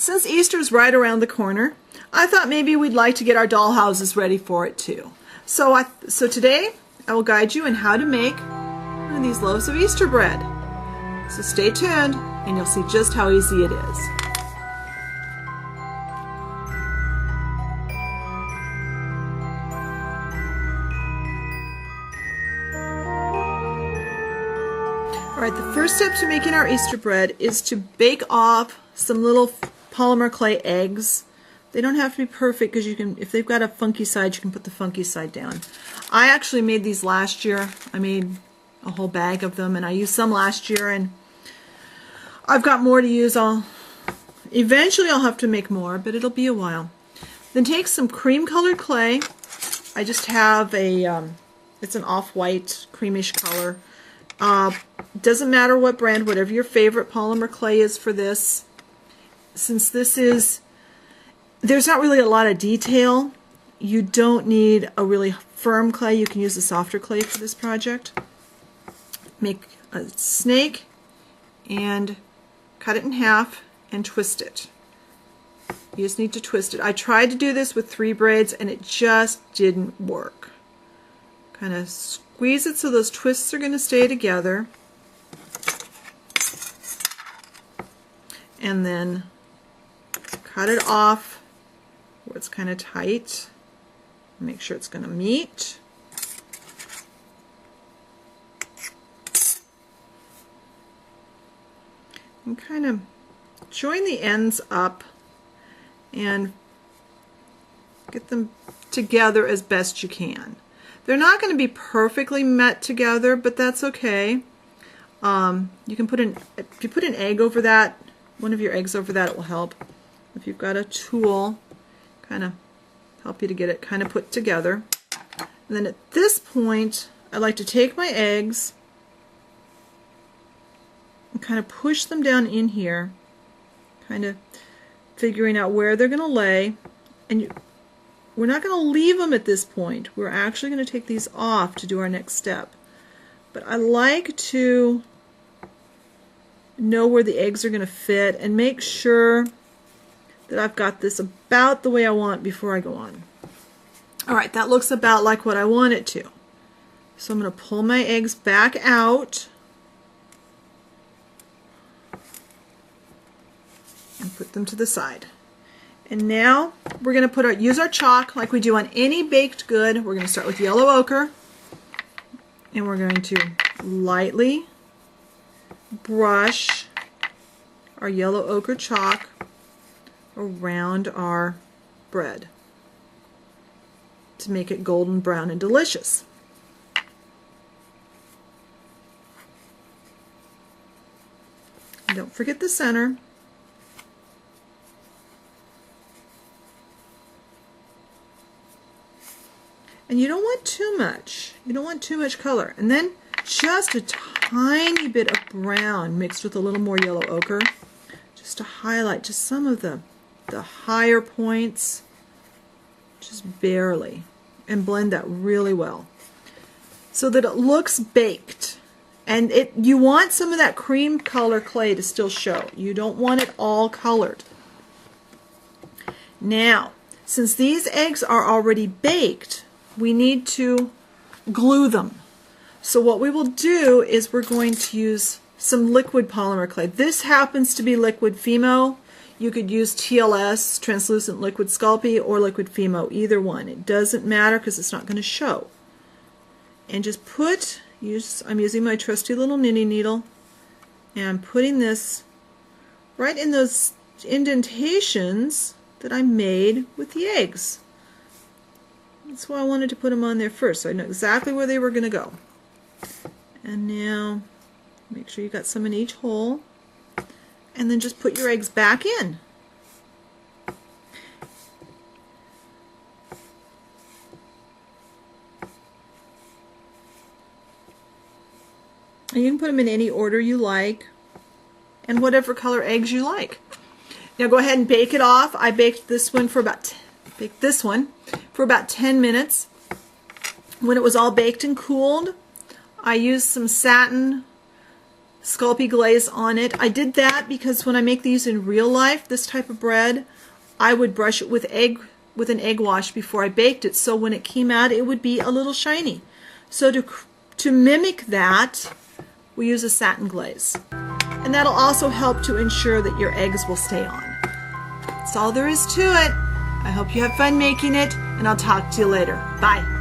Since Easter's right around the corner, I thought maybe we'd like to get our doll houses ready for it too. So today I will guide you in how to make one of these loaves of Easter bread. So stay tuned and you'll see just how easy it is. Alright, the first step to making our Easter bread is to bake off some little polymer clay eggs. They don't have to be perfect because you can, if they've got a funky side, you can put the funky side down. I actually made these last year. I made a whole bag of them and I used some last year and I've got more to use. Eventually I'll have to make more, but it'll be a while. Then take some cream colored clay. I just have it's an off-white creamish color. Doesn't matter what brand, whatever your favorite polymer clay is for this. Since there's not really a lot of detail, you don't need a really firm clay. You can use a softer clay for this project. Make a snake and cut it in half and twist it. You just need to twist it. I tried to do this with 3 braids and it just didn't work. Kind of squeeze it so those twists are going to stay together. And then cut it off where it's kind of tight. Make sure it's going to meet. And kind of join the ends up and get them together as best you can. They're not going to be perfectly met together, but that's okay. You can if you put an egg over that, one of your eggs over that, it will help. If you've got a tool, kind of help you to get it kind of put together. And then at this point, I like to take my eggs and kind of push them down in here, kind of figuring out where they're going to lay. And we're not going to leave them at this point. We're actually going to take these off to do our next step. But I like to know where the eggs are going to fit and make sure that I've got this about the way I want before I go on. Alright, that looks about like what I want it to. So I'm going to pull my eggs back out and put them to the side. And now we're going to use our chalk like we do on any baked good. We're going to start with yellow ochre and we're going to lightly brush our yellow ochre chalk around our bread to make it golden brown and delicious. And don't forget the center. And you don't want too much. You don't want too much color. And then just a tiny bit of brown mixed with a little more yellow ochre, just to highlight just some of the higher points, just barely, and blend that really well so that it looks baked. And you want some of that cream color clay to still show. You don't want it all colored. Now, since these eggs are already baked, we need to glue them. So what we will do is we're going to use some liquid polymer clay. This happens to be liquid Fimo. You could use TLS, translucent liquid Sculpey, or liquid Fimo, either one. It doesn't matter because it's not going to show. And just I'm using my trusty little knitting needle and I'm putting this right in those indentations that I made with the eggs. That's why I wanted to put them on there first, so I know exactly where they were going to go. And now make sure you got some in each hole, and then just put your eggs back in. And you can put them in any order you like, and whatever color eggs you like. Now go ahead and bake it off. I baked this one for about 10 minutes. When it was all baked and cooled, I used some satin Sculpey glaze on it. I did that because when I make these in real life, this type of bread, I would brush it with an egg wash before I baked it, so when it came out it would be a little shiny. So to mimic that, we use a satin glaze. And that'll also help to ensure that your eggs will stay on. That's all there is to it. I hope you have fun making it, and I'll talk to you later. Bye.